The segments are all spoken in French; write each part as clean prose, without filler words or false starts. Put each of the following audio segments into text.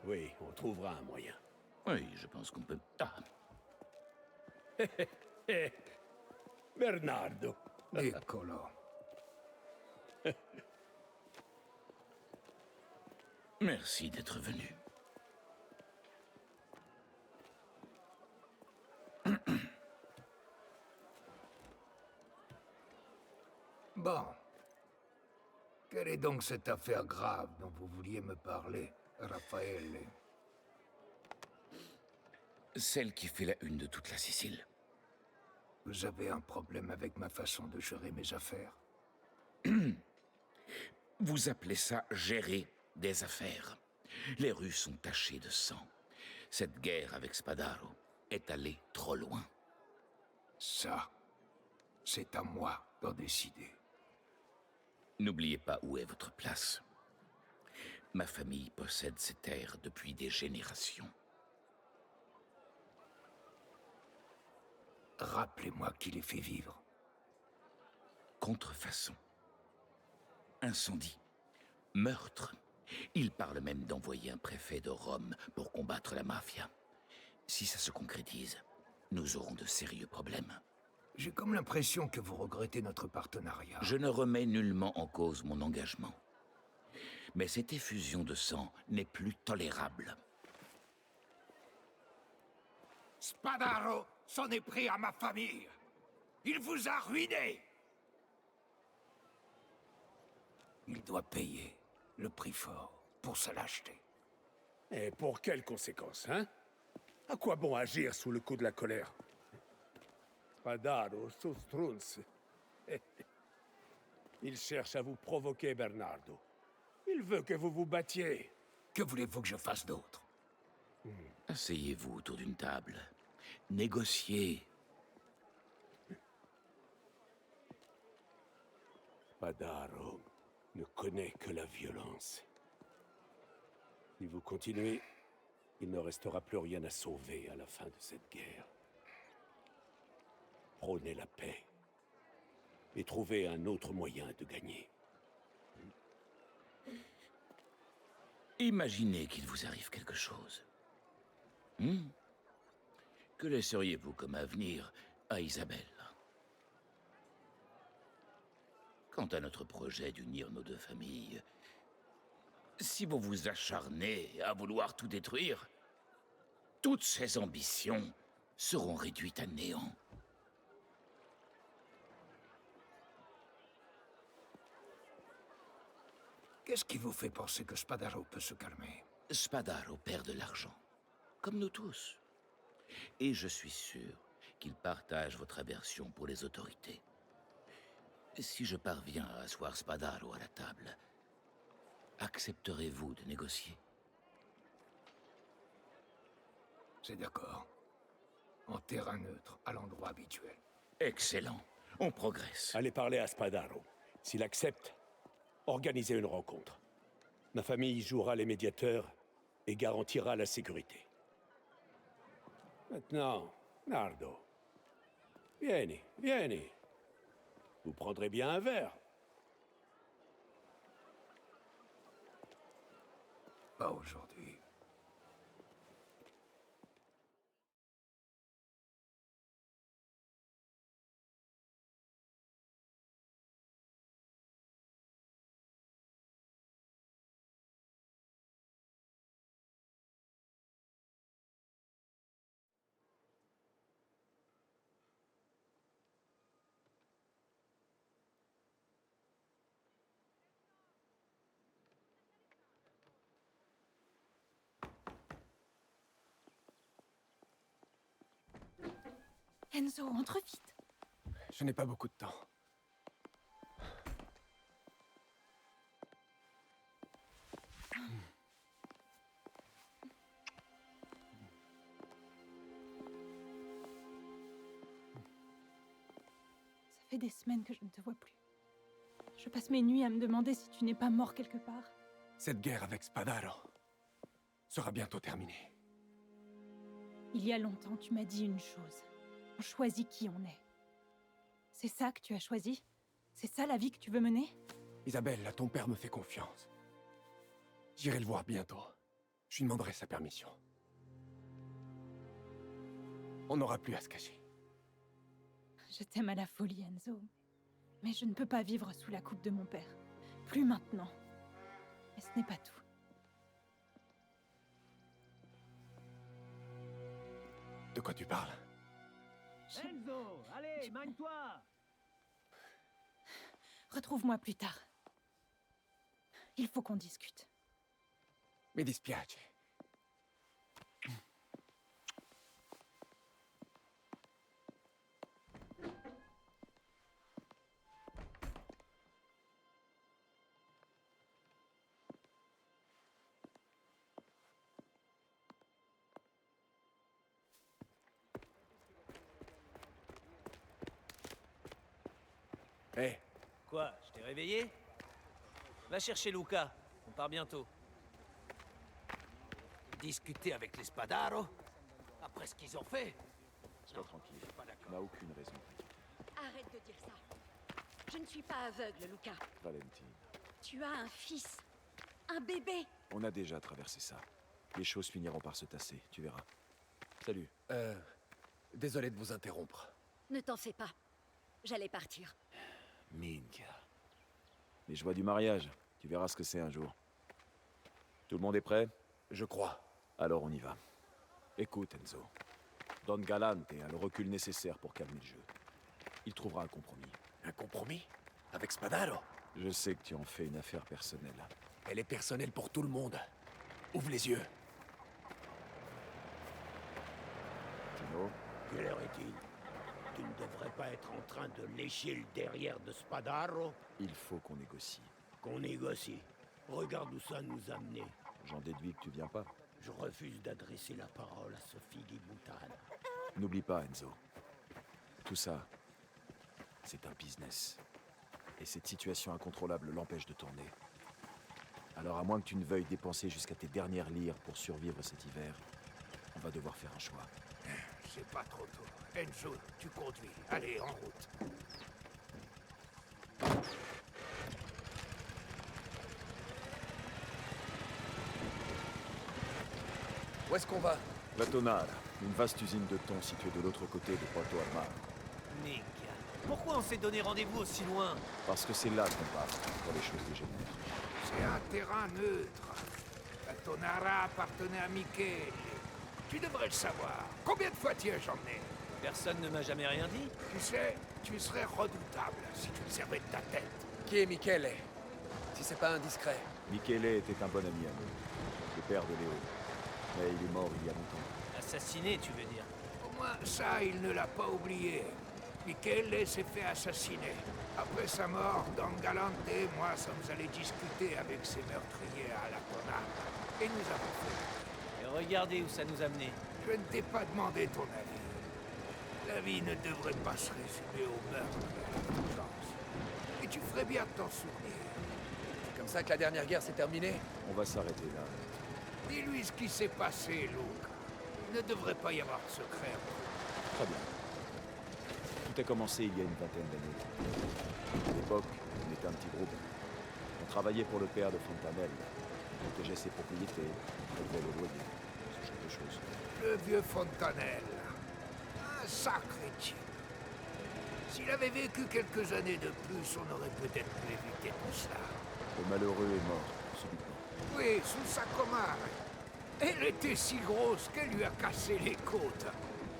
Oui, on trouvera un moyen. Oui, je pense qu'on peut... Ah, Bernardo. Eccolo. merci d'être venu. Bon. Quelle est donc cette affaire grave dont vous vouliez me parler, Raffaele? Celle qui fait la une de toute la Sicile. Vous avez un problème avec ma façon de gérer mes affaires? Vous appelez ça gérer des affaires. Les rues sont tachées de sang. Cette guerre avec Spadaro est allée trop loin. Ça, c'est à moi d'en décider. N'oubliez pas où est votre place. Ma famille possède ces terres depuis des générations. Rappelez-moi qui les fait vivre. Contrefaçon. Incendie. Meurtre. Il parle même d'envoyer un préfet de Rome pour combattre la mafia. Si ça se concrétise, nous aurons de sérieux problèmes. J'ai comme l'impression que vous regrettez notre partenariat. Je ne remets nullement en cause mon engagement. Mais cette effusion de sang n'est plus tolérable. Spadaro s'en est pris à ma famille. Il vous a ruiné. Il doit payer le prix fort pour sa lâcheté. Et pour quelles conséquences, hein? À quoi bon agir sous le coup de la colère? Spadaro, Sostrunz. Il cherche à vous provoquer, Bernardo. Il veut que vous vous battiez. Que voulez-vous que je fasse d'autre? Asseyez-vous autour d'une table. Négociez. Spadaro ne connaît que la violence. Si vous continuez, il ne restera plus rien à sauver à la fin de cette guerre. Prônez la paix et trouvez un autre moyen de gagner. Imaginez qu'il vous arrive quelque chose. Que laisseriez-vous comme avenir à Isabelle? Quant à notre projet d'unir nos deux familles, si vous vous acharnez à vouloir tout détruire, toutes ces ambitions seront réduites à néant. Qu'est-ce qui vous fait penser que Spadaro peut se calmer? Spadaro perd de l'argent, comme nous tous. Et je suis sûr qu'il partage votre aversion pour les autorités. Si je parviens à asseoir Spadaro à la table, accepterez-vous de négocier? C'est d'accord. En terrain neutre, à l'endroit habituel. Excellent. On progresse. Allez parler à Spadaro. S'il accepte, organisez une rencontre. Ma famille jouera les médiateurs et garantira la sécurité. Maintenant, Nardo. Vieni, vieni. Vous prendrez bien un verre. Pas aujourd'hui. Enzo, entre vite. Je n'ai pas beaucoup de temps. Ça fait des semaines que je ne te vois plus. Je passe mes nuits à me demander si tu n'es pas mort quelque part. Cette guerre avec Spadaro sera bientôt terminée. Il y a longtemps, tu m'as dit une chose. On choisit qui on est. C'est ça que tu as choisi? C'est ça la vie que tu veux mener? Isabelle, ton père me fait confiance. J'irai le voir bientôt. Je lui demanderai sa permission. On n'aura plus à se cacher. Je t'aime à la folie, Enzo. Mais je ne peux pas vivre sous la coupe de mon père. Plus maintenant. Et ce n'est pas tout. De quoi tu parles? Enzo, allez, mine-toi! Retrouve-moi plus tard. Il faut qu'on discute. Mi dispiace. Hé, Quoi, je t'ai réveillé? Va chercher Luca, on part bientôt. Discuter avec les Spadaro? Après ce qu'ils ont fait? Sois tranquille, tu n'as aucune raison. Arrête de dire ça. Je ne suis pas aveugle, Luca. Valentine, Tu as un fils. Un bébé. on a déjà traversé ça. Les choses finiront par se tasser, tu verras. Salut. désolé de vous interrompre. Ne t'en fais pas. J'allais partir. Minka. Les joies du mariage, tu verras ce que c'est un jour. Tout le monde est prêt? Je crois. Alors on y va. Écoute, Enzo. Don Galante a le recul nécessaire pour calmer le jeu. Il trouvera un compromis. Un compromis? Avec Spadaro? Je sais que tu en fais une affaire personnelle. Elle est personnelle pour tout le monde. Ouvre les yeux. Tino, Quelle heure est-il? Tu ne devrais pas être en train de lécher le derrière de Spadaro? il faut qu'on négocie. Qu'on négocie. Regarde où ça nous a menés. J'en déduis que tu viens pas. Je refuse d'adresser la parole à ce fille boutade. N'oublie pas, Enzo. Tout ça, c'est un business. Et cette situation incontrôlable l'empêche de tourner. Alors à moins que tu ne veuilles dépenser jusqu'à tes dernières lires pour survivre cet hiver, on va devoir faire un choix. C'est pas trop tôt. Enzo, tu conduis. Allez, en route. Où est-ce qu'on va? La Tonara, une vaste usine de thon située de l'autre côté de Porto Armaro. Minka, pourquoi on s'est donné rendez-vous aussi loin? Parce que c'est là qu'on part, quand les choses dégénèrent. C'est un terrain neutre. La Tonara appartenait à Michele. Tu devrais le savoir. Combien de fois t'y ai-je emmené? Personne ne m'a jamais rien dit. Tu sais, tu serais redoutable si tu te servais de ta tête. Qui est Michele? Si c'est pas indiscret. Michele était un bon ami à nous, le père de Léo. Mais il est mort il y a longtemps. Assassiné, tu veux dire? Au moins, ça, il ne l'a pas oublié. Michele s'est fait assassiner. Après sa mort, Don Galante et moi sommes allés discuter avec ses meurtriers à la Tonara. Et nous avons fait. Et regardez où ça nous a menés. Je ne t'ai pas demandé ton avis. La vie ne devrait pas se résumer au meurtre et à la vengeance. Et tu ferais bien de t'en souvenir. C'est comme ça que la dernière guerre s'est terminée? On va s'arrêter là. Dis-lui ce qui s'est passé, Luke. Il ne devrait pas y avoir de secret. Très bien. Tout a commencé il y a une vingtaine d'années. À l'époque, on était un petit groupe. On travaillait pour le père de Fontanelle. On protégeait ses propriétés, on élevait le loyer, ce genre de choses. Le vieux Fontanelle. Un sacré type. S'il avait vécu quelques années de plus, on aurait peut-être pu éviter tout cela. Le malheureux est mort, subitement. Oui, sous sa comare. Elle était si grosse qu'elle lui a cassé les côtes.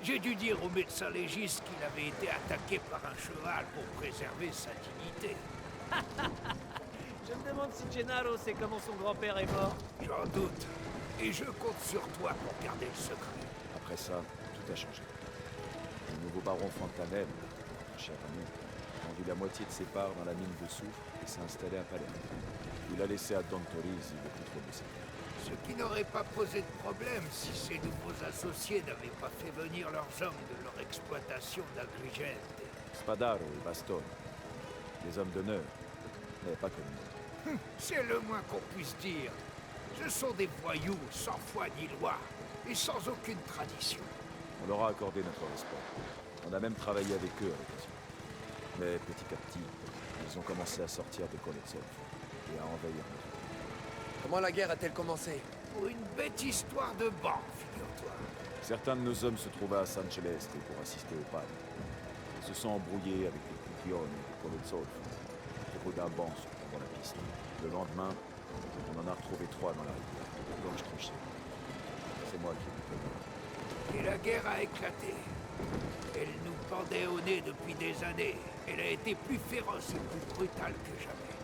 J'ai dû dire au médecin légiste qu'il avait été attaqué par un cheval pour préserver sa dignité. Je me demande si Gennaro sait comment son grand-père est mort. J'en doute. Et je compte sur toi pour garder le secret. Après ça, tout a changé. Le nouveau baron Fontanelle, un cher ami, a vendu la moitié de ses parts dans la mine de soufre et s'est installé à Palerme. Il a laissé à Don Torisi le contrôle de sa terre. Ce qui n'aurait pas posé de problème si ces nouveaux associés n'avaient pas fait venir leurs hommes de leur exploitation d'Agrigente. Spadaro et Bastone, des hommes d'honneur, mais pas comme nous. C'est le moins qu'on puisse dire. Ce sont des voyous sans foi ni loi et sans aucune tradition. On leur a accordé notre respect. On a même travaillé avec eux à l'occasion. Mais petit à petit, ils ont commencé à sortir de Koletsov et à envahir notre pays. Comment la guerre a-t-elle commencé? Pour une bête histoire de banque, figure-toi. Certains de nos hommes se trouvaient à San Celeste pour assister au pan. Ils se sont embrouillés avec les Cucchione et les Colozzolfo. Trop d'abans se trouvent la piste. Le lendemain, on en a retrouvé 3 dans la rivière, gorge tranchée. C'est moi qui ai vu. Et la guerre a éclaté. Elle nous pendait au nez depuis des années. Elle a été plus féroce et plus brutale que jamais.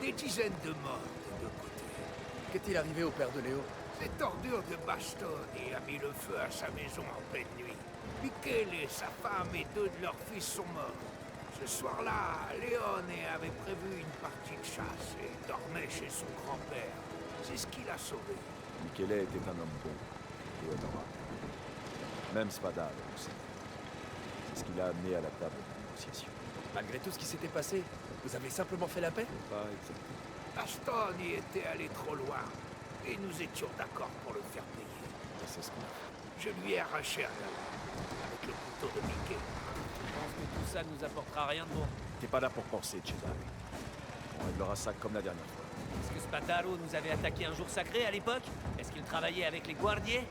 Des dizaines de morts des deux côtés. Qu'est-il arrivé au père de Léo? Cette ordure de Bastoni a mis le feu à sa maison en pleine nuit. Michele, sa femme et 2 de leurs fils sont morts. Ce soir-là, Leone avait prévu une partie de chasse et dormait chez son grand-père. C'est ce qui l'a sauvé. Michele était un homme bon et honorable. Même Spadaro aussi. C'est ce qui l'a amené à la table de négociation. Malgré tout ce qui s'était passé, vous avez simplement fait la paix? Pas exactement. Bastoni était allé trop loin. Et nous étions d'accord pour le faire payer. Et c'est ce qu'on a fait. Je lui ai arraché un œil avec le couteau de Mickey. Je pense que tout ça ne nous apportera rien de bon. T'es pas là pour penser, Cesare. On réglera ça comme la dernière fois. Est-ce que Spadaro nous avait attaqué un jour sacré à l'époque? Est-ce qu'il travaillait avec les Guardiers?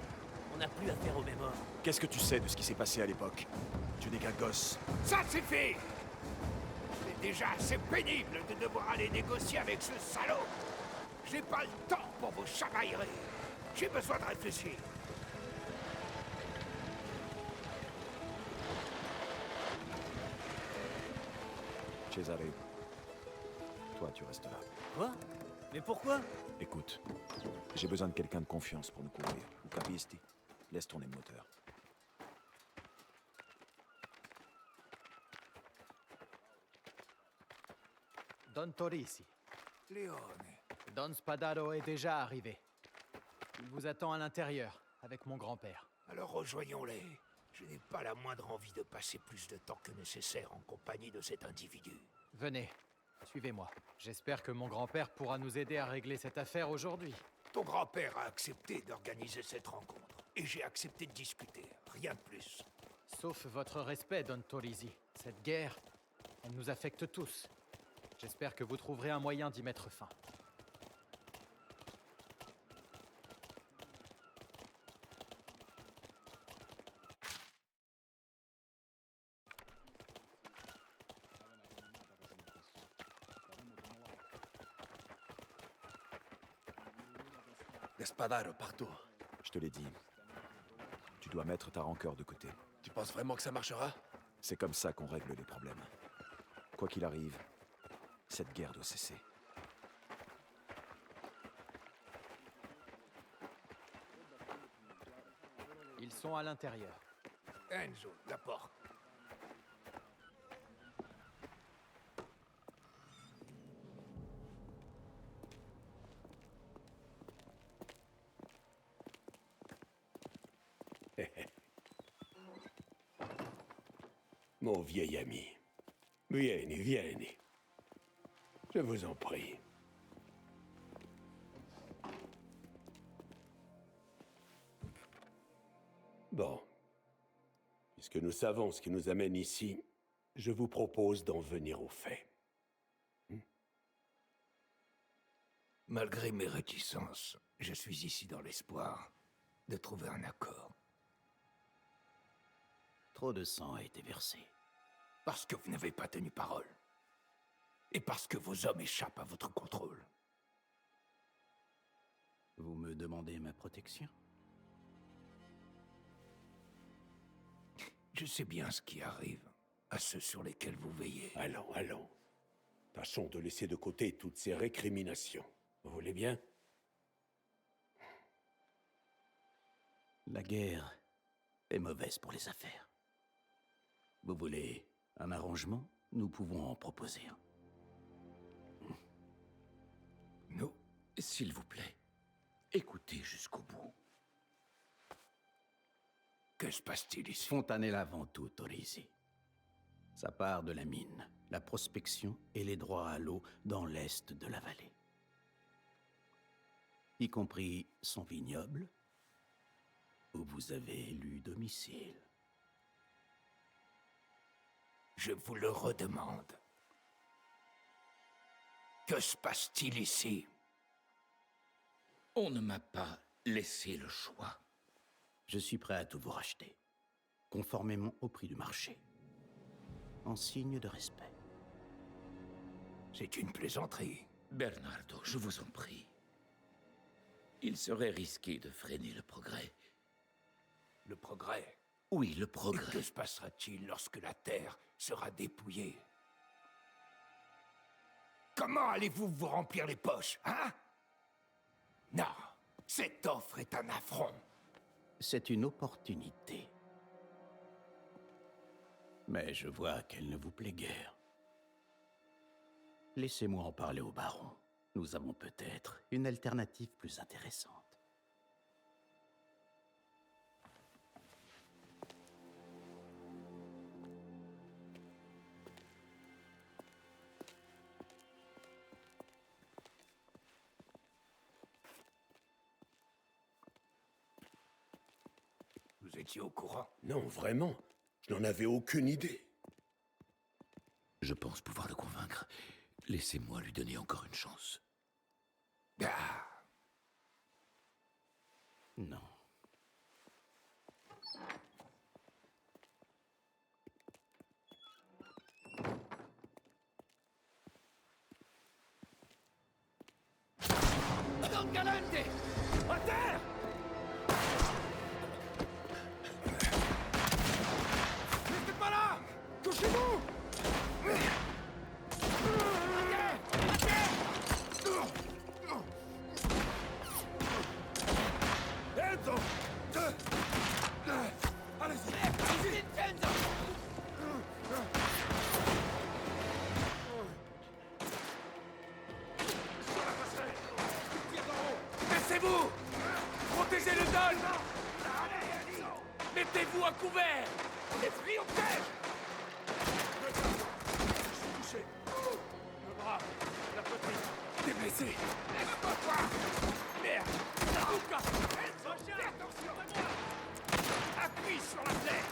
On n'a plus affaire aux mêmes hommes. Qu'est-ce que tu sais de ce qui s'est passé à l'époque? Tu n'es qu'un gosse. Ça, c'est fait! C'est déjà assez pénible de devoir aller négocier avec ce salaud. J'ai pas le temps pour vos chamailleries. J'ai besoin de réfléchir. Cesare, toi, tu restes là. Quoi? Mais pourquoi? Écoute, j'ai besoin de quelqu'un de confiance pour nous couvrir. Vous capisti? Laisse tourner le moteur. Don Torisi, Leone. Don Spadaro est déjà arrivé. Il vous attend à l'intérieur, avec mon grand-père. Alors rejoignons-les. Je n'ai pas la moindre envie de passer plus de temps que nécessaire en compagnie de cet individu. Venez, suivez-moi. J'espère que mon grand-père pourra nous aider à régler cette affaire aujourd'hui. Ton grand-père a accepté d'organiser cette rencontre. Et j'ai accepté de discuter. Rien de plus. Sauf votre respect, Don Torisi. Cette guerre, elle nous affecte tous. J'espère que vous trouverez un moyen d'y mettre fin. Spadaro partout. Je te l'ai dit. Tu dois mettre ta rancœur de côté. Tu penses vraiment que ça marchera? C'est comme ça qu'on règle les problèmes. Quoi qu'il arrive, cette guerre doit cesser. Ils sont à l'intérieur. Enzo, la porte. Mon vieil ami. Vieni, vieni. Je vous en prie. Bon. Puisque nous savons ce qui nous amène ici, je vous propose d'en venir aux faits. Malgré mes réticences, je suis ici dans l'espoir de trouver un accord. Trop de sang a été versé. Parce que vous n'avez pas tenu parole. Et parce que vos hommes échappent à votre contrôle. Vous me demandez ma protection? Je sais bien ce qui arrive à ceux sur lesquels vous veillez. Allons, allons. Tâchons de laisser de côté toutes ces récriminations. Vous voulez bien? La guerre est mauvaise pour les affaires. Vous voulez un arrangement? Nous pouvons en proposer un. Nous, S'il vous plaît, écoutez jusqu'au bout. que se passe-t-il ici? Fontanella avant tout, Torisi. Ça part de la mine, la prospection et les droits à l'eau dans l'est de la vallée. Y compris son vignoble, où vous avez élu domicile. Je vous le redemande. Que se passe-t-il ici? On ne m'a pas laissé le choix. Je suis prêt à tout vous racheter, conformément au prix du marché, en signe de respect. C'est une plaisanterie. Bernardo, je vous en prie. Il serait risqué de freiner le progrès. Le progrès. Oui, le Et progrès. que se passera-t-il lorsque la Terre sera dépouillée? Comment allez-vous vous remplir les poches, hein? Non, cette offre est un affront. C'est une opportunité. Mais je vois qu'elle ne vous plaît guère. Laissez-moi en parler au baron. Nous avons peut-être une alternative plus intéressante. Vous étiez au courant? Non, vraiment. Je n'en avais aucune idée. Je pense pouvoir le convaincre. Laissez-moi lui donner encore une chance. Ah, Non. Don Galante! À terre! Restez pas là! Touchez-vous! Enzo! Allez-y! Allez-y! Laissez-vous! Protégez le dol! Mettez-vous à couvert! On est pris au piège! Je suis touché. Le bras, la poitrine. T'es blessé. Lève-toi, toi! Merde! Luca! Fais attention! Appuie sur la plaie!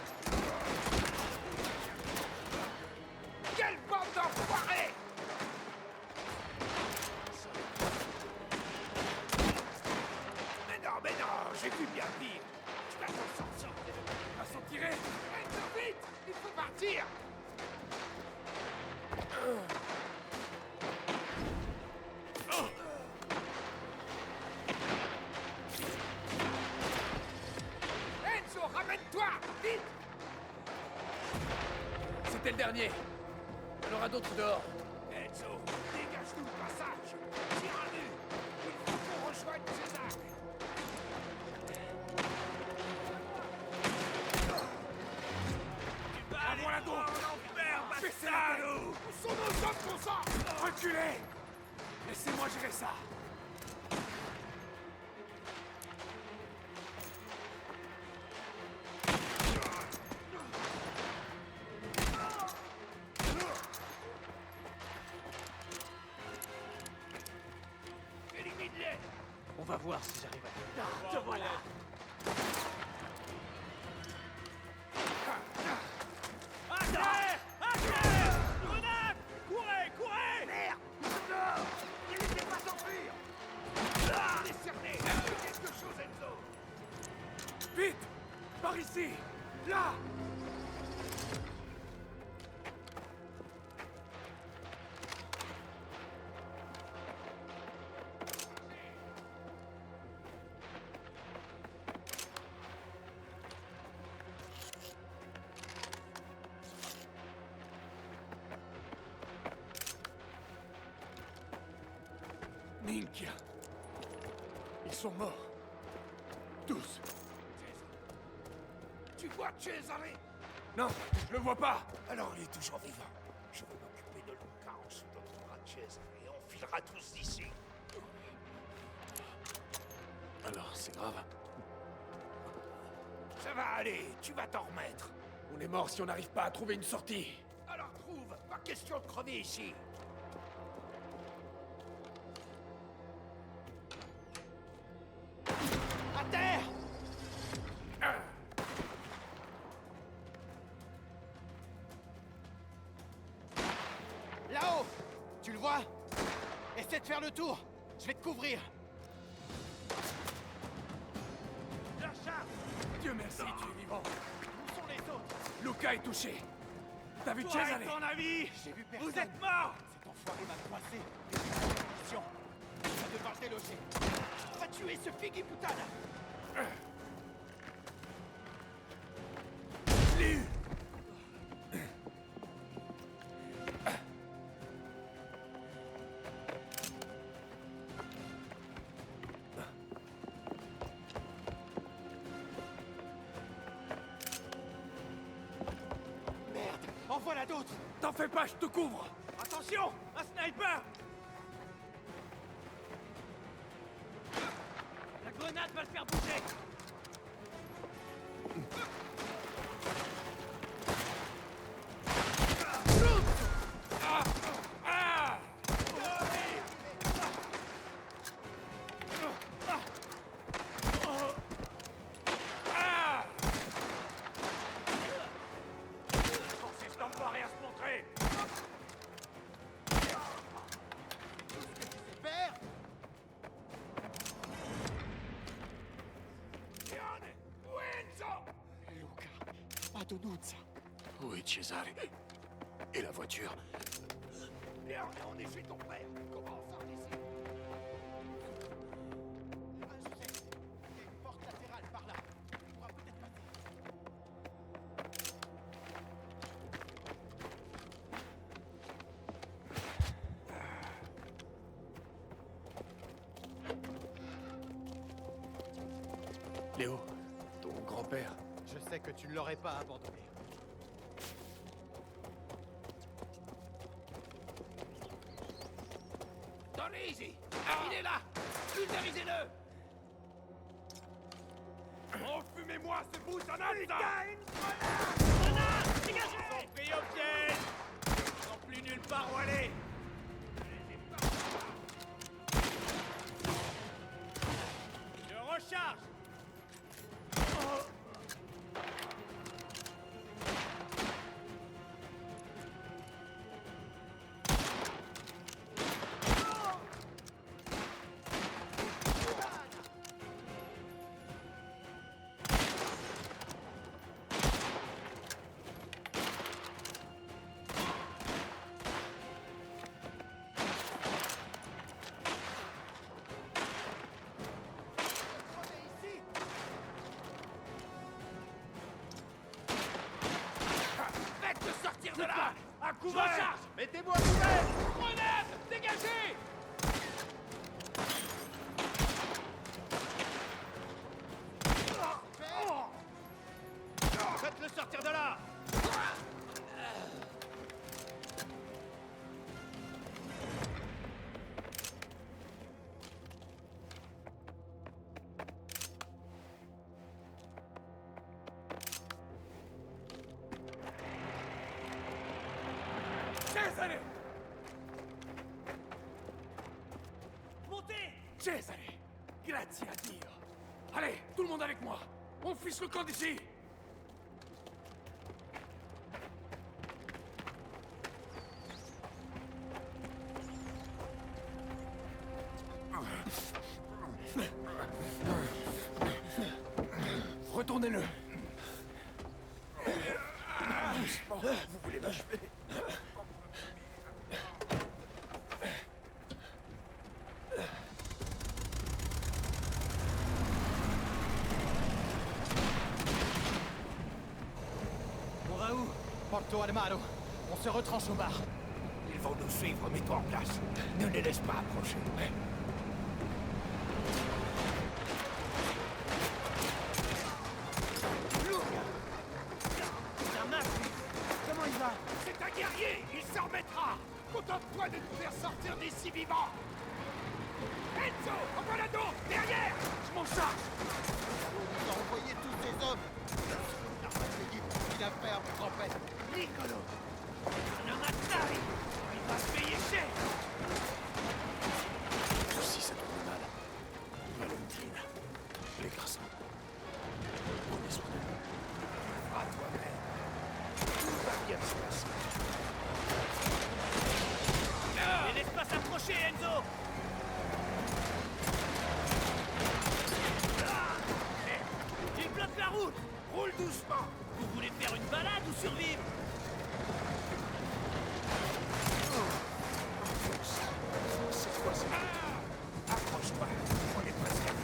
Quelle bande d'enfoirés! Mais non, j'ai vu bien pire. Je vais t'en sortir. Va s'en tirer. Enzo, vite! Il faut partir! Enzo, ramène-toi! Vite! C'était le dernier. Il y en aura d'autres dehors. Enzo, dégage-nous le passage! Tire à nu! Il faut qu'on rejoigne César! Avant la donc! Baissez la tête! Où sont nos hommes qu'on sort? Reculez! Laissez-moi gérer ça! Élimine-les! On va voir si j'arrive à... Te voilà! À terre! À terre! Grenade! Courez! Courez! Merde! Ils sont dehors! Ne laissez pas s'enfuir! On est cerné! Fais quelque chose, Enzo! Vite! Par ici! Là! Minchia. Ils sont morts. Tous. Tu vois Cesare? Non, je le vois pas. Alors il est toujours vivant. Je vais m'occuper de Luca, ensuite on trouvera Cesare et on filera tous d'ici. Alors, c'est grave. Ça va aller, tu vas t'en remettre. On est mort si on n'arrive pas à trouver une sortie. Alors trouve, pas question de crever ici. À terre! Là-haut! Tu le vois? Essaie de faire le tour. Je vais te couvrir. Dieu merci, tu es vivant. Où sont les autres? Luca est touché. T'as vu Toi Cesare? et ton ami! J'ai vu personne. Vous êtes morts! Cet enfoiré m'a coincé. Mission. Il va devoir se déloger. Va tuer ce figui putana! Liu! Merde! En voilà d'autres! T'en fais pas, je te couvre! Attention! Un sniper! La grenade va le faire bouger. Où est Cesare? Et la voiture? Léon, on est chez ton frère. Comment on sort d'ici? Je sais. Il y a une porte latérale par là. On pourra peut-être passer. Léo, ton grand-père. Je sais que tu ne l'aurais pas abandonné. Torrisi! Il est là! Pulvérisez-le! Enfumez-moi ce bout en âme! Grenade! Dégagez! Pris au piège! Ils n'ont plus nulle part où aller! Je recharge! Faites-le sortir de là! À Je recharge! Mettez-moi à couvert! Grenade! Dégagez! Faites-le sortir de là! Cesare! Montez! Cesare! Grazie a Dio! Allez, tout le monde avec moi! On fiche le camp d'ici! Retournez-le! Doucement, vous voulez m'achever? On va où? Porto Armado. On se retranche au bar. Ils vont nous suivre, mets-toi en place. Ne les laisse pas approcher. Comment il va? C'est un guerrier! Il s'en remettra! Contente-toi de nous faire sortir d'ici vivants! Enzo! Ocolado! Derrière! Je m'en charge! On a envoyé tous ces hommes. On n'a pas payé pour ce qu'il a fait à mon grand-père. Niccolo! Un Atari! Il va se payer cher! Si ça tourne mal, Valentina, les garçons, prenez soin de nous. À toi-même. Tout va bien se passer. Et laisse pas s'approcher, Enzo! balade ou survivre? C'est quoi ça? Accroche-toi, on est presque à bout.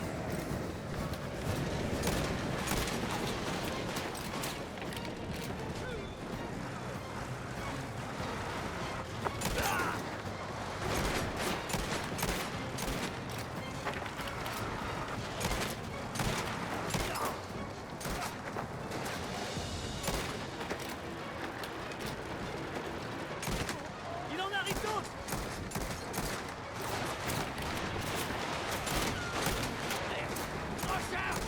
Il en arrive d'autres! Recharge!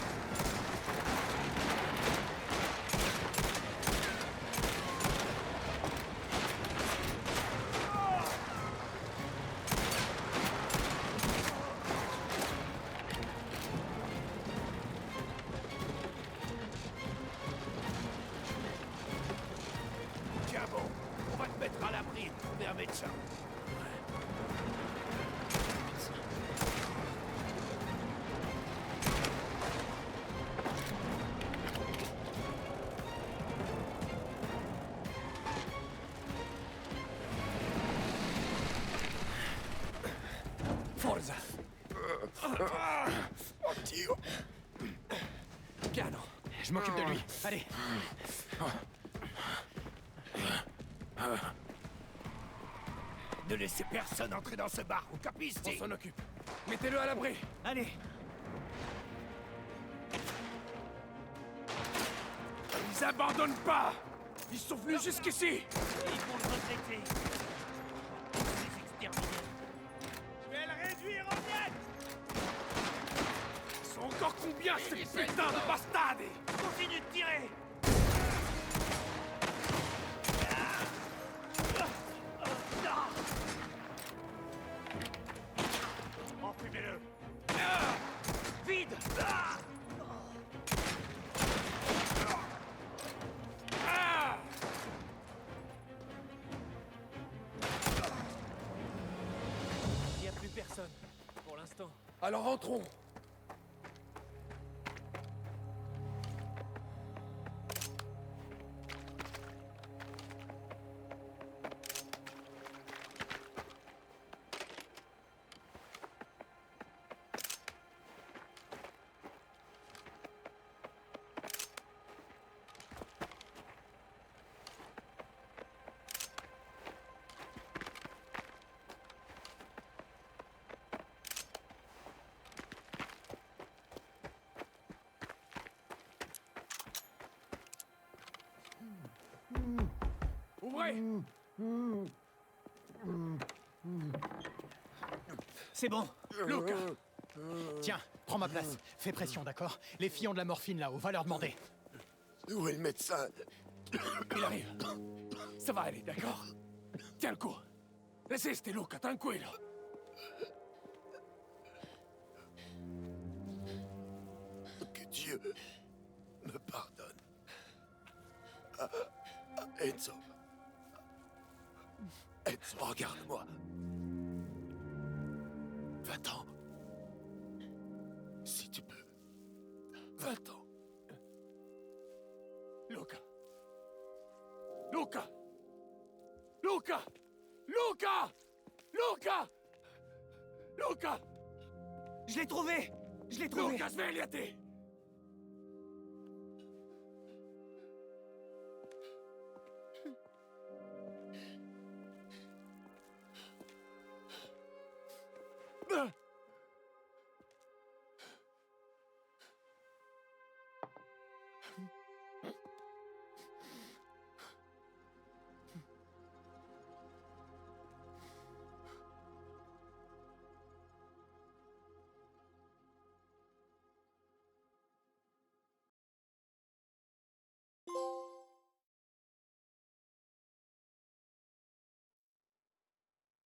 Tiens bon, on va te mettre à l'abri et trouver un médecin. Forza! Oddio! Piano, je m'occupe de lui. Allez. Ne laissez personne entrer dans ce bar, vous On capisti? s'en occupe. Mettez-le à l'abri. Allez! Ils abandonnent pas. Ils sont venus jusqu'ici. Ils vont le regretter. Les exterminés. Je vais le réduire en miettes. Ils sont encore combien, ces putains de bastards? Continue de tirer! Enfumez-le! Vide! Il n'y a plus personne, pour l'instant. Alors entrons. Ouvrez! C'est bon. Luca! Tiens, prends ma place. Fais pression, d'accord? Les filles ont de la morphine là-haut, va leur demander. Où est le médecin? Il arrive. Ça va aller, d'accord? Tiens le coup. Resiste, Luca, tranquillo. Que Dieu me pardonne. Enzo. Enzo, regarde-moi. Va-t'en. Si tu peux. Va-t'en. Luca! Luca! Luca! Luca! Luca! Luca! Je l'ai trouvé! Je l'ai trouvé! Luca, svegliati!